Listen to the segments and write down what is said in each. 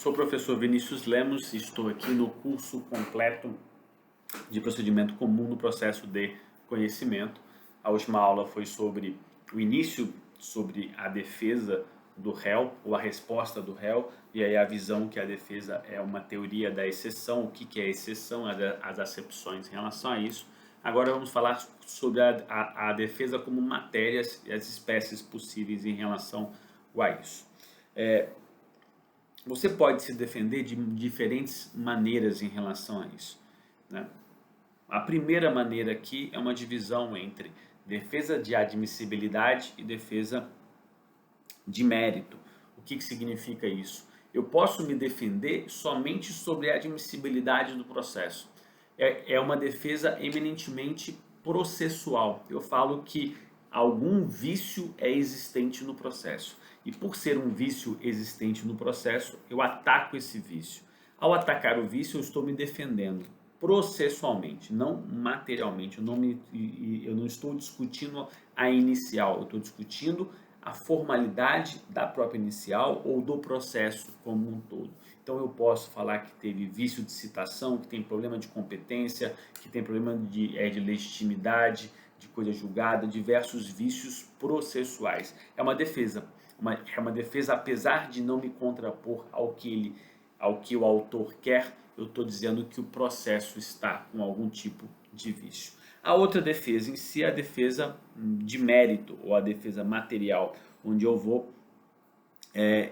Sou o professor Vinícius Lemos e estou aqui no curso completo de procedimento comum no processo de conhecimento. A última aula foi sobre o início, sobre a defesa do réu, ou a resposta do réu, e aí a visão que a defesa é uma teoria da exceção, o que é exceção, as acepções em relação a isso. Agora vamos falar sobre a defesa como matérias e as espécies possíveis em relação a isso. Você pode se defender de diferentes maneiras em relação a isso, né? A primeira maneira aqui é uma divisão entre defesa de admissibilidade e defesa de mérito. O que significa isso? Eu posso me defender somente sobre a admissibilidade do processo. É uma defesa eminentemente processual. Eu falo que algum vício é existente no processo. E por ser um vício existente no processo, eu ataco esse vício. Ao atacar o vício, eu estou me defendendo processualmente, não materialmente. Eu não estou discutindo a inicial, eu estou discutindo a formalidade da própria inicial ou do processo como um todo. Então eu posso falar que teve vício de citação, que tem problema de competência, que tem problema de legitimidade, de coisa julgada, diversos vícios processuais. É uma defesa. É uma defesa, apesar de não me contrapor ao que o autor quer, eu estou dizendo que o processo está com algum tipo de vício. A outra defesa em si é a defesa de mérito, ou a defesa material, onde eu vou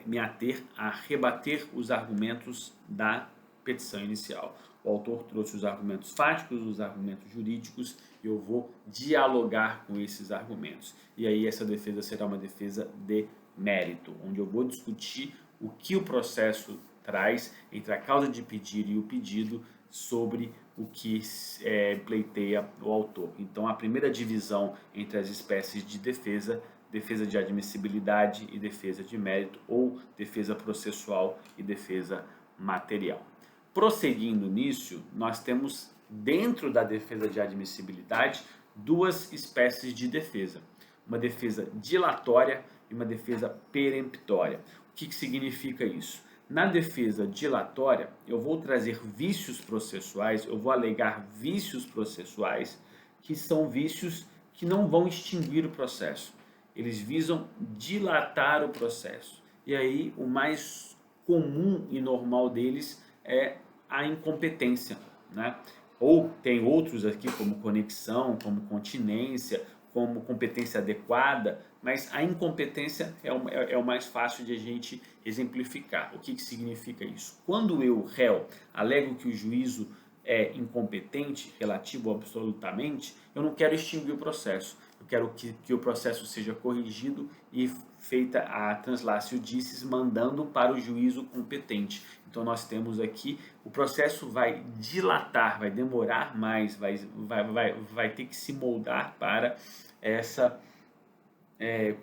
me ater a rebater os argumentos da petição inicial. O autor trouxe os argumentos fáticos, os argumentos jurídicos, e eu vou dialogar com esses argumentos. E aí essa defesa será uma defesa de mérito, onde eu vou discutir o que o processo traz entre a causa de pedir e o pedido sobre o que pleiteia o autor. Então, a primeira divisão entre as espécies de defesa, defesa de admissibilidade e defesa de mérito, ou defesa processual e defesa material. Prosseguindo nisso, nós temos dentro da defesa de admissibilidade duas espécies de defesa. Uma defesa dilatória e uma defesa peremptória. O que significa isso? Na defesa dilatória, eu vou trazer vícios processuais, eu vou alegar vícios processuais, que são vícios que não vão extinguir o processo. Eles visam dilatar o processo. E aí, o mais comum e normal deles é a incompetência, né? Ou tem outros aqui, como conexão, como continência, como competência adequada, mas a incompetência é o mais fácil de a gente exemplificar. O que significa isso? Quando eu, réu, alego que o juízo é incompetente, relativo absolutamente, eu não quero extinguir o processo. Eu quero que o processo seja corrigido e feita a translatio dices, mandando para o juízo competente. Então nós temos aqui, o processo vai dilatar, vai demorar mais, vai ter que se moldar para essa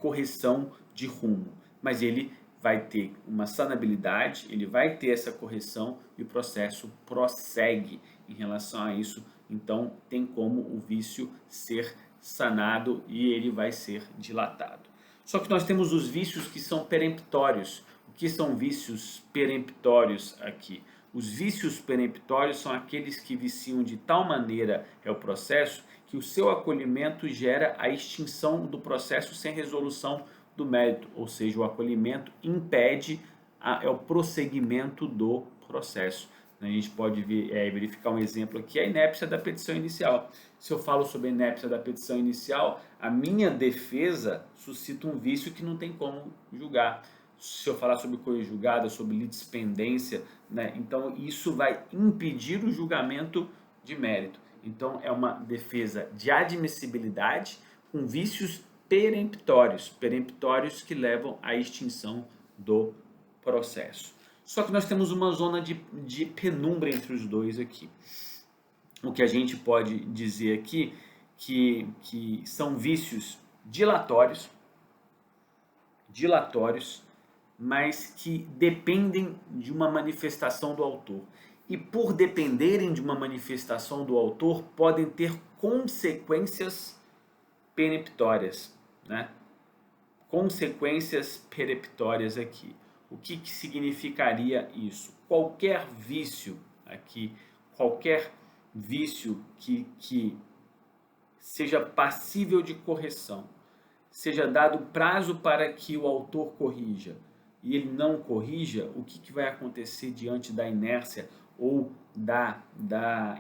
correção de rumo. Mas ele vai ter uma sanabilidade, ele vai ter essa correção e o processo prossegue em relação a isso. Então tem como o vício ser sanado e ele vai ser dilatado. Só que nós temos os vícios que são peremptórios. O que são vícios peremptórios aqui? Os vícios peremptórios são aqueles que viciam de tal maneira o processo que o seu acolhimento gera a extinção do processo sem resolução do mérito, ou seja, o acolhimento impede o prosseguimento do processo. A gente pode verificar um exemplo aqui, a inépcia da petição inicial. Se eu falo sobre a inépcia da petição inicial, a minha defesa suscita um vício que não tem como julgar. Se eu falar sobre coisa julgada, sobre litispendência, né? Então isso vai impedir o julgamento de mérito. Então é uma defesa de admissibilidade com vícios peremptórios que levam à extinção do processo. Só que nós temos uma zona de penumbra entre os dois aqui. O que a gente pode dizer aqui que são vícios dilatórios, mas que dependem de uma manifestação do autor. E por dependerem de uma manifestação do autor, podem ter consequências peremptórias, né? Consequências peremptórias aqui. O que significaria isso? Qualquer vício aqui, qualquer vício que seja passível de correção, seja dado prazo para que o autor corrija e ele não corrija, o que vai acontecer diante da inércia ou da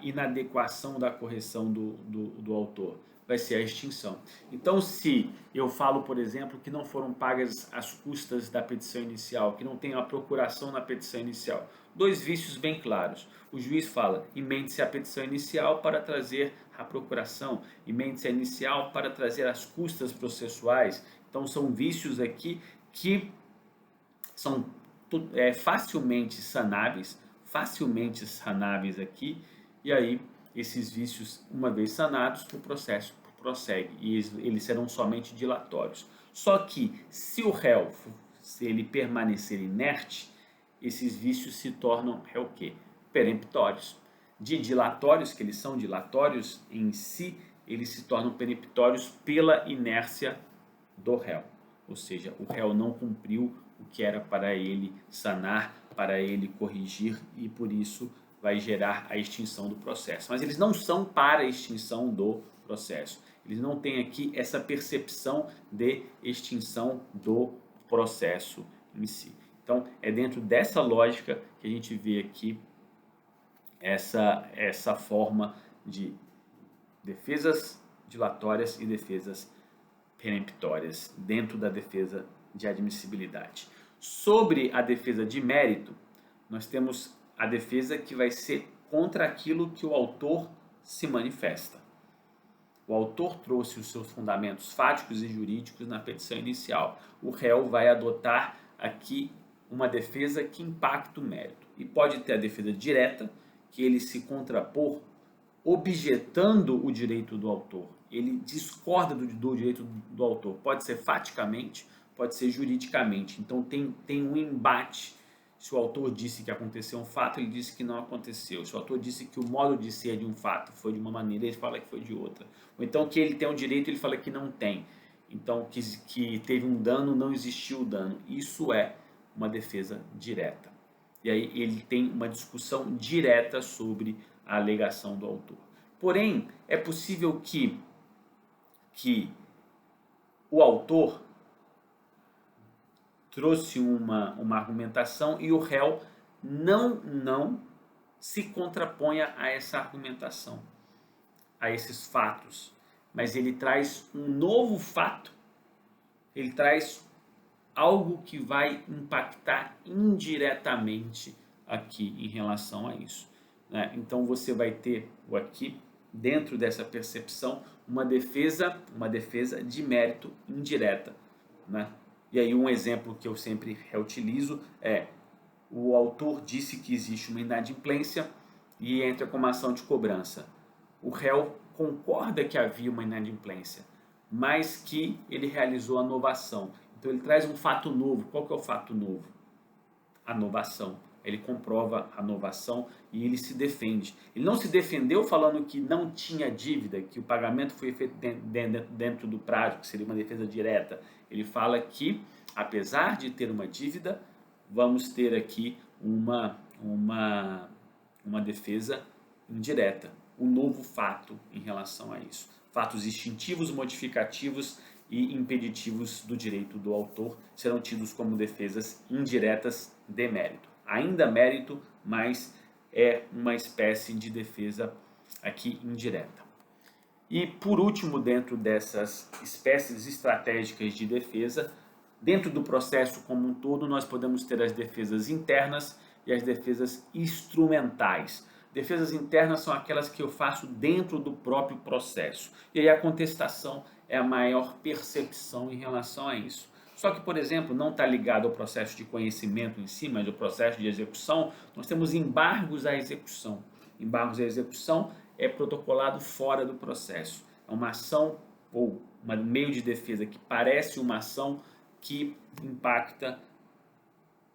inadequação da correção do autor? Vai ser a extinção. Então, se eu falo, por exemplo, que não foram pagas as custas da petição inicial, que não tem a procuração na petição inicial, dois vícios bem claros. O juiz fala, emende-se a petição inicial para trazer a procuração, emende-se a inicial para trazer as custas processuais. Então, são vícios aqui que são facilmente sanáveis aqui, e aí esses vícios, uma vez sanados, o processo prossegue e eles serão somente dilatórios. Só que se o réu, se ele permanecer inerte, esses vícios se tornam o quê? Peremptórios. De dilatórios, que eles são dilatórios em si, eles se tornam peremptórios pela inércia do réu. Ou seja, o réu não cumpriu o que era para ele sanar, para ele corrigir, e por isso vai gerar a extinção do processo. Mas eles não são para a extinção do processo. Eles não têm aqui essa percepção de extinção do processo em si. Então, é dentro dessa lógica que a gente vê aqui essa forma de defesas dilatórias e defesas peremptórias dentro da defesa de admissibilidade. Sobre a defesa de mérito, nós temos a defesa que vai ser contra aquilo que o autor se manifesta. O autor trouxe os seus fundamentos fáticos e jurídicos na petição inicial. O réu vai adotar aqui uma defesa que impacta o mérito. E pode ter a defesa direta, que ele se contrapor objetando o direito do autor. Ele discorda do direito do autor. Pode ser faticamente, pode ser juridicamente. Então tem um embate. Se o autor disse que aconteceu um fato, ele disse que não aconteceu. Se o autor disse que o modo de ser de um fato foi de uma maneira, ele fala que foi de outra. Ou então que ele tem um direito, ele fala que não tem. Então que teve um dano, não existiu o dano. Isso é uma defesa direta. E aí ele tem uma discussão direta sobre a alegação do autor. Porém, é possível que o autor trouxe uma argumentação e o réu não se contraponha a essa argumentação, a esses fatos, mas ele traz um novo fato, ele traz algo que vai impactar indiretamente aqui em relação a isso, né? Então você vai ter aqui, dentro dessa percepção, uma defesa de mérito indireta, né? E aí um exemplo que eu sempre reutilizo é: o autor disse que existe uma inadimplência e entra com uma ação de cobrança. O réu concorda que havia uma inadimplência, mas que ele realizou a novação. Então ele traz um fato novo. Qual que é o fato novo? A novação. Ele comprova a novação e ele se defende. Ele não se defendeu falando que não tinha dívida, que o pagamento foi feito dentro do prazo, que seria uma defesa direta. Ele fala que, apesar de ter uma dívida, vamos ter aqui uma defesa indireta. Um novo fato em relação a isso. Fatos extintivos, modificativos e impeditivos do direito do autor serão tidos como defesas indiretas de mérito. Ainda mérito, mas é uma espécie de defesa aqui indireta. E por último, dentro dessas espécies estratégicas de defesa, dentro do processo como um todo, nós podemos ter as defesas internas e as defesas instrumentais. Defesas internas são aquelas que eu faço dentro do próprio processo. E aí a contestação é a maior percepção em relação a isso. Só que, por exemplo, não está ligado ao processo de conhecimento em si, mas ao processo de execução. Nós temos embargos à execução. Embargos à execução é protocolado fora do processo. É uma ação ou um meio de defesa que parece uma ação que impacta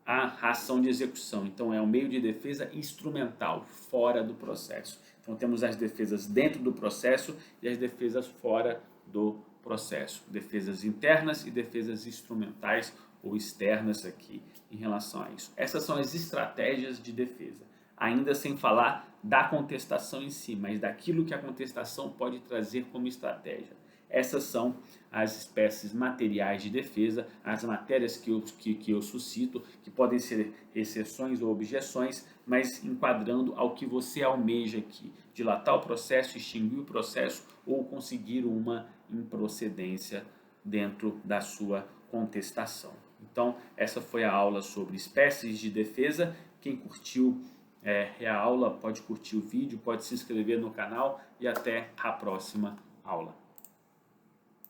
a ação de execução. Então, é um meio de defesa instrumental, fora do processo. Então, temos as defesas dentro do processo e as defesas fora do processo. Defesas internas e defesas instrumentais ou externas aqui em relação a isso. Essas são as estratégias de defesa, ainda sem falar da contestação em si, mas daquilo que a contestação pode trazer como estratégia. Essas são as espécies materiais de defesa, as matérias que eu suscito, que podem ser exceções ou objeções, mas enquadrando ao que você almeja aqui, dilatar o processo, extinguir o processo ou conseguir uma improcedência dentro da sua contestação. Então, essa foi a aula sobre espécies de defesa. Quem curtiu a aula pode curtir o vídeo, pode se inscrever no canal e até a próxima aula.